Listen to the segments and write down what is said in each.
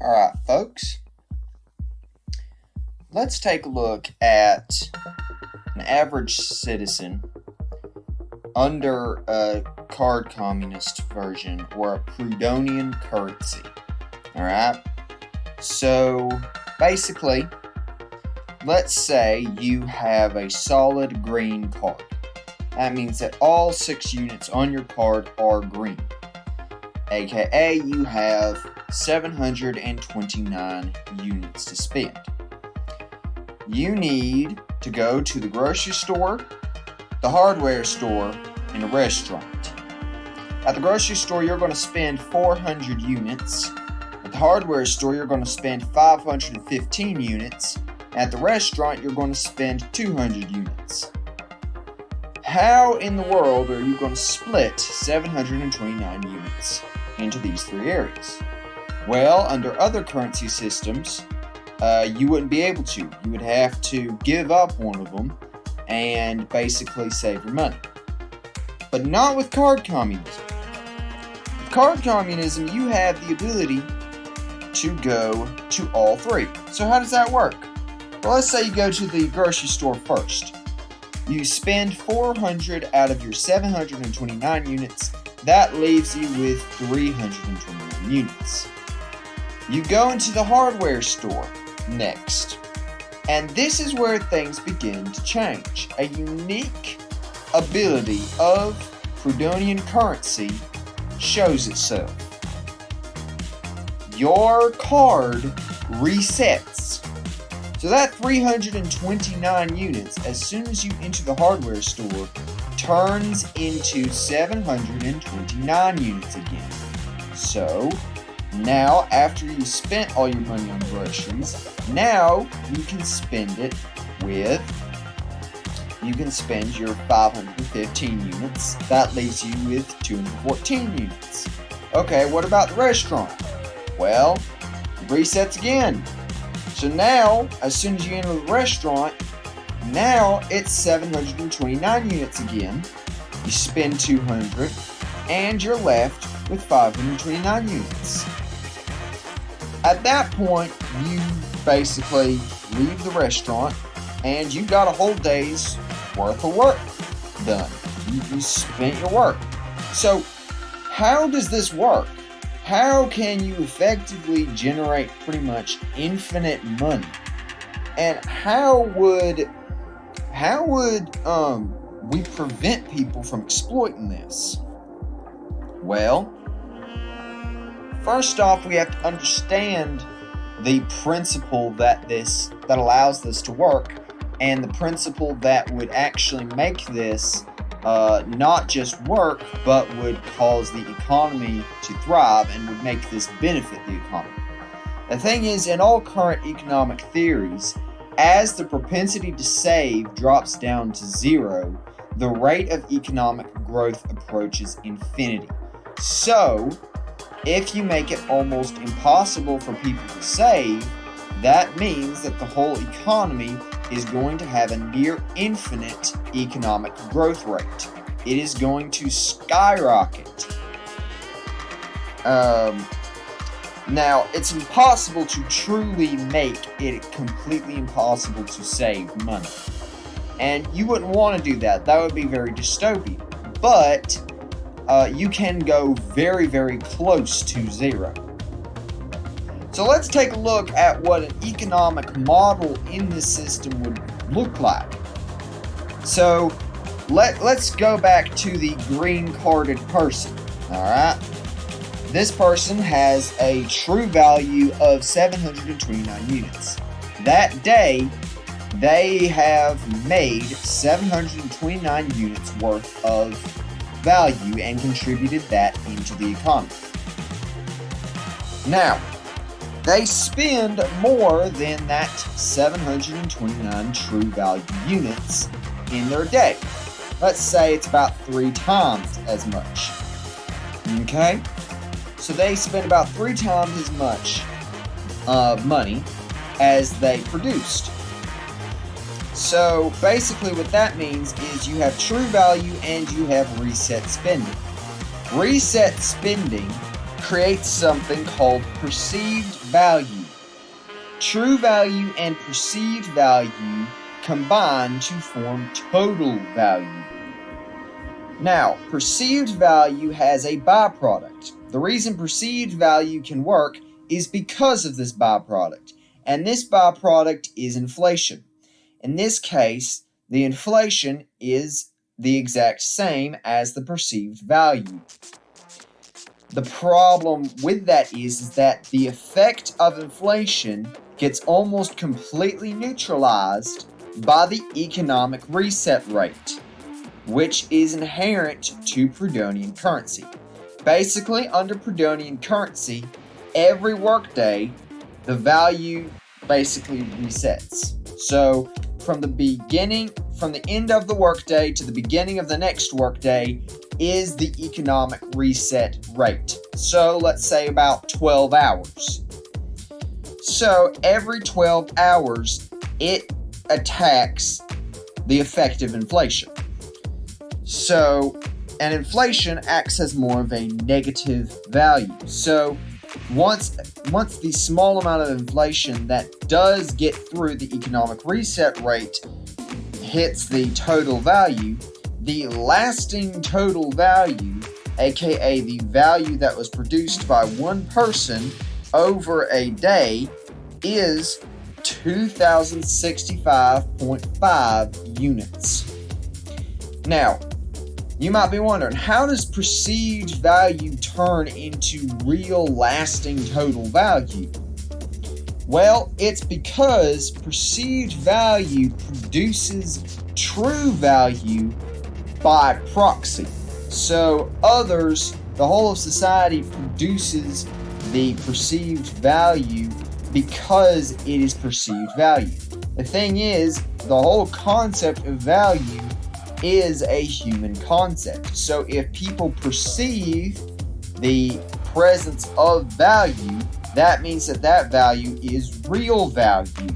Alright, folks, let's take a look at an average citizen under a card communist version or a Prodhonian currency. Alright, so basically, let's say you have a solid green card. That means that all 6 units on your card are green, aka you have 729 units to spend. You need to go to the grocery store, the hardware store, and a restaurant. At the grocery store, you're going to spend 400 units. At the hardware store, you're going to spend 515 units. At the restaurant, you're going to spend 200 units. How in the world are you going to split 729 units into these 3 areas? Well, under other currency systems, you wouldn't be able to. You would have to give up one of them and basically save your money. But not with card communism. With card communism, you have the ability to go to all 3. So how does that work? Well, let's say you go to the grocery store first. You spend 400 out of your 729 units. That leaves you with 329 units. You go into the hardware store next. And this is where things begin to change. A unique ability of Prodhonian currency shows itself. Your card resets. So that 329 units, as soon as you enter the hardware store, turns into 729 units again. So now, after you spent all your money on groceries, now you can spend it with, you can spend your 515 units. That leaves you with 214 units. Okay, what about the restaurant? Well, it resets again. So now, as soon as you enter the restaurant, now it's 729 units again. You spend 200, and you're left with 529 units. At that point, you basically leave the restaurant, and you got a whole day's worth of work done. You spent your work. So, how does this work? How can you effectively generate pretty much infinite money? And how would we prevent people from exploiting this? Well, first off, we have to understand the principle that allows this to work, and the principle that would actually make this not just work, but would cause the economy to thrive and would make this benefit the economy. The thing is, in all current economic theories, as the propensity to save drops down to 0, the rate of economic growth approaches infinity. So, if you make it almost impossible for people to save, that means that the whole economy is going to have a near infinite economic growth rate. It is going to skyrocket. Now, it's impossible to truly make it completely impossible to save money. And you wouldn't want to do that. That would be very dystopian. But you can go very, very close to 0. So let's take a look at what an economic model in this system would look like. So let's go back to the green carded person. Alright? This person has a true value of 729 units. That day, they have made 729 units worth of value and contributed that into the economy. Now, they spend more than that 729 true value units in their day. Let's say it's about 3 times as much. Okay? So they spend about 3 times as much money as they produced. So basically what that means is you have true value and you have reset spending. Reset spending creates something called perceived value. True value and perceived value combine to form total value. Now, perceived value has a byproduct. The reason perceived value can work is because of this byproduct, and this byproduct is inflation. In this case, the inflation is the exact same as the perceived value. The problem with that is that the effect of inflation gets almost completely neutralized by the economic reset rate, which is inherent to Prodhonian currency. Basically, under Prodhonian currency, every workday, the value basically resets. So, from the end of the workday to the beginning of the next workday is the economic reset rate. So, let's say about 12 hours. So, every 12 hours, it attacks the effect of inflation. So, and inflation acts as more of a negative value. So, once the small amount of inflation that does get through the economic reset rate hits the total value, the lasting total value, aka the value that was produced by one person over a day, is 2,065.5 units. Now, you might be wondering, how does perceived value turn into real lasting total value? Well, it's because perceived value produces true value by proxy. So the whole of society produces the perceived value because it is perceived value. The thing is, the whole concept of value is a human concept. So if people perceive the presence of value, that means that value is real value,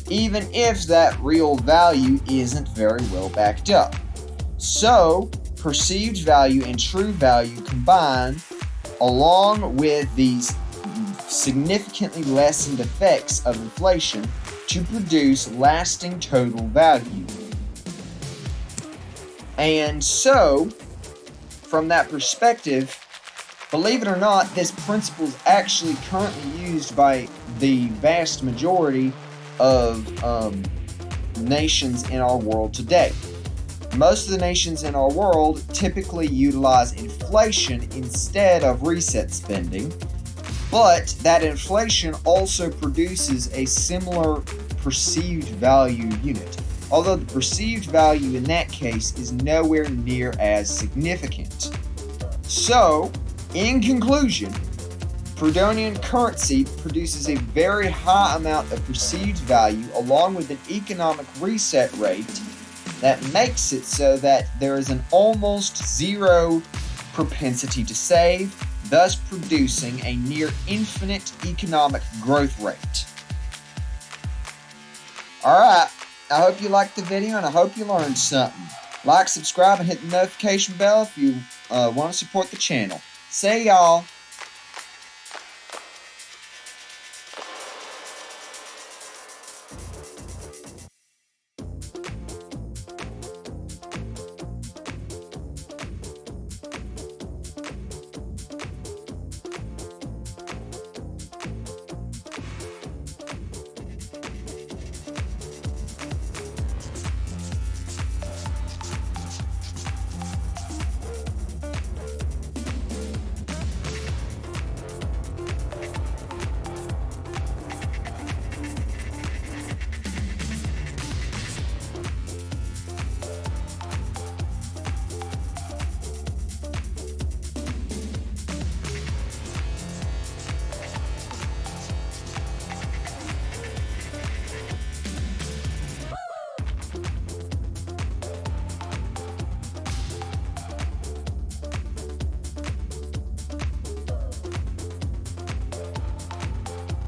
even if that real value isn't very well backed up. So perceived value and true value combine, along with these significantly lessened effects of inflation, to produce lasting total value. And so, from that perspective, believe it or not, this principle is actually currently used by the vast majority of nations in our world today. Most of the nations in our world typically utilize inflation instead of reset spending, but that inflation also produces a similar perceived value unit, although the perceived value in that case is nowhere near as significant. So, in conclusion, Prodhonian currency produces a very high amount of perceived value along with an economic reset rate that makes it so that there is an almost zero propensity to save, thus producing a near infinite economic growth rate. Alright, I hope you liked the video and I hope you learned something. Like, subscribe, and hit the notification bell if you want to support the channel. See y'all.